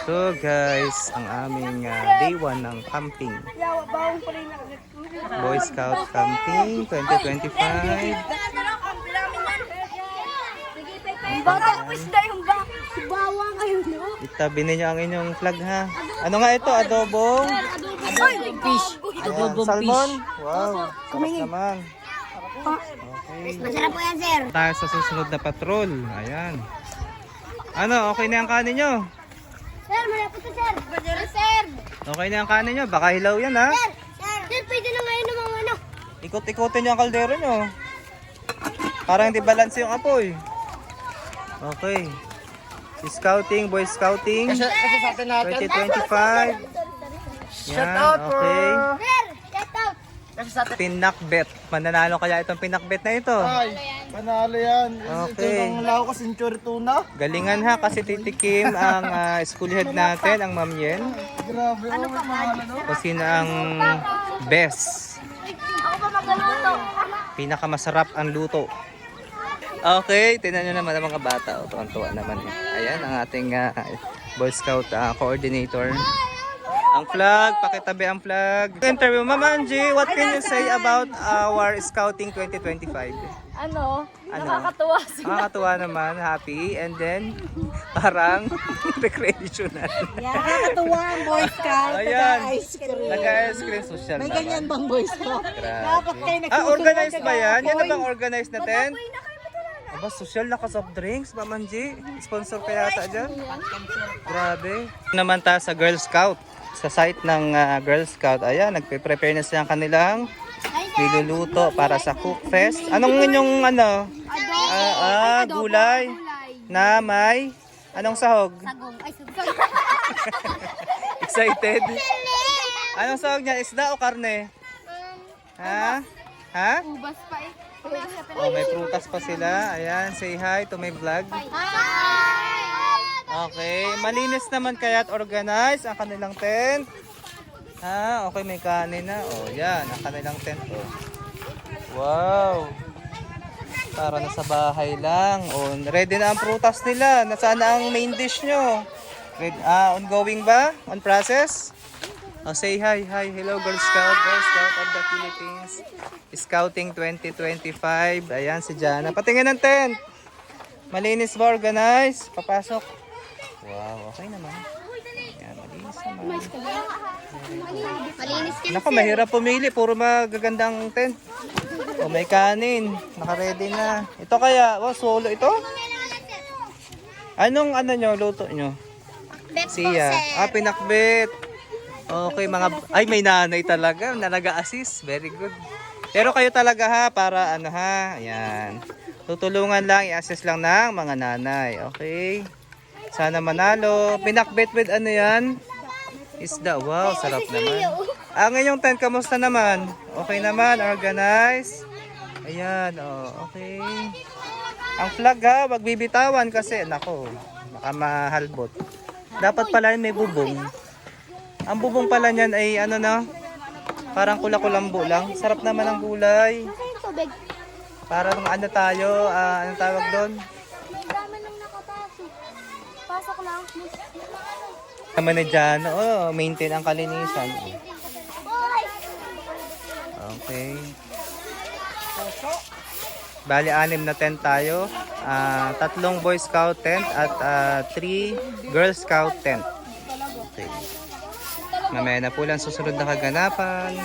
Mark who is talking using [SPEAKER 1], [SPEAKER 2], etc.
[SPEAKER 1] So guys, ang aming day 1 ng camping. Boy Scout Camping 2025. Itabi ninyo ang inyong flag ha. Ano nga ito? Adobong?
[SPEAKER 2] Fish. Adobong
[SPEAKER 1] Salmon?
[SPEAKER 2] fish.
[SPEAKER 1] Wow, sarap naman. Okay.
[SPEAKER 3] Masarap po yan, sir.
[SPEAKER 1] Tayo sa susunod na patrol. Ayan. Ano, okay na yung kanin nyo?
[SPEAKER 3] Sir, malapit to, sir. Sir.
[SPEAKER 1] Okay na yung kanin nyo? Baka hilaw yan ha?
[SPEAKER 3] Sir, pwede na ngayon ng mga ano.
[SPEAKER 1] Ikot-ikotin nyo ang kaldero nyo. Parang hindi balance yung apoy. Okay. Scouting, Boy Scouting.
[SPEAKER 2] Kasi sa atin natin.
[SPEAKER 1] 2025.
[SPEAKER 2] Shout
[SPEAKER 1] Yan,
[SPEAKER 2] out po.
[SPEAKER 1] okay.
[SPEAKER 3] Sir, shout out.
[SPEAKER 2] Kasi sa atin.
[SPEAKER 1] Pinakbet. Mananalo kaya itong pinakbet na ito.
[SPEAKER 2] Ay, panalo yan.
[SPEAKER 1] Okay.
[SPEAKER 2] Ito ng lao ko, century tuna.
[SPEAKER 1] Galingan ha kasi titikim ang school head natin, ang Ma'am Yen.
[SPEAKER 2] Grabe, oh, may mahal ano.
[SPEAKER 1] Kung sino ang best.
[SPEAKER 3] Ako pa magluluto.
[SPEAKER 1] Pinakamasarap ang luto. Okay, tingnan nyo naman ang mga bata. O, tuwan-tuwa naman. Ayan, ang ating Boy Scout coordinator. Ang flag, pakitabi ang flag. Interview, Ma'am Angie, what can you say about our Scouting 2025?
[SPEAKER 3] Ano?
[SPEAKER 1] Ano?
[SPEAKER 3] Nakakatuwa.
[SPEAKER 1] Nakakatuwa naman, happy, and then parang recreational.
[SPEAKER 4] Nakakatuwa ang Boy Scout.
[SPEAKER 1] Ayan.
[SPEAKER 4] Nag-ice cream.
[SPEAKER 1] Nag-ice cream social
[SPEAKER 4] May
[SPEAKER 1] naman.
[SPEAKER 4] ganyan bang Boy Scout?
[SPEAKER 1] Grabe.
[SPEAKER 4] Dapat kayo nagsusunod.
[SPEAKER 1] Organized ba yan? Yan na bang organized na tent? Aba, social na ka-soft drinks, Ma'am Angie. Sponsor kaya ata dyan? Grabe. Naman ta sa Girl Scout. Sa site ng Girl Scout, ayan, nagpe-prepare na siya ang kanilang niluluto para sa Cook Fest. Anong inyong ano? Gulay na may anong sahog?
[SPEAKER 3] Sagong. Ay,
[SPEAKER 1] Excited? Anong sahog niya? Isda o karne? Ha? Ha?
[SPEAKER 3] Ubas pa eh.
[SPEAKER 1] Oh, may prutas pa sila. Ayan, say hi to my vlog. Okay, malinis naman kaya at organized ang kanilang tent. Ha, okay, may kanin na. Oh, yan, ang kanilang tent. Oh. Wow. Para nasa bahay lang. Oh, ready na ang prutas nila. Nasaan na ang main dish nyo? Ongoing ba? On process? Oh, say hi. Hi. Hello, Girl Scout. Girl Scout of the Philippines. Scouting 2025. Ayan si Jana. Patingin ng tent. Malinis ba? Organized? Papasok. Wow, okay naman. Ayan, malinis naman.
[SPEAKER 3] Malinis ka.
[SPEAKER 1] Naku, mahirap pumili. Puro magagandang tent. O, may kanin. Naka-ready na. Ito kaya, solo ito? Anong nyo, luto nyo? Siya. Pinakbet. Okay, ay may nanay talaga na nag-a-assist. Very good. Pero kayo talaga ha, para ano ha. Ayan. Tutulungan lang, i-assist lang ng mga nanay. Okay. Sana manalo. Pinakbet with ano yan? Isda. Wow, sarap naman. Ang inyong tent, kamusta naman? Okay naman, organized. Ayan, okay. Ang flag ha, wag bibitawan kasi, nako, baka mahalbot. Dapat pala may bubong. Ang bubong pala niyan ay ano na, parang kula-kulambo lang. Sarap naman ang gulay. Parang ano tayo, anong tawag doon?
[SPEAKER 3] May dami nang nakapasok. Pasok lang.
[SPEAKER 1] Naman na dyan, maintain ang kalinisan. Okay. Bali, 6 na tent tayo. 3 Boy Scout tent at 3 Girl Scout tent. Okay. Mamaya na po lang susunod na kaganapan.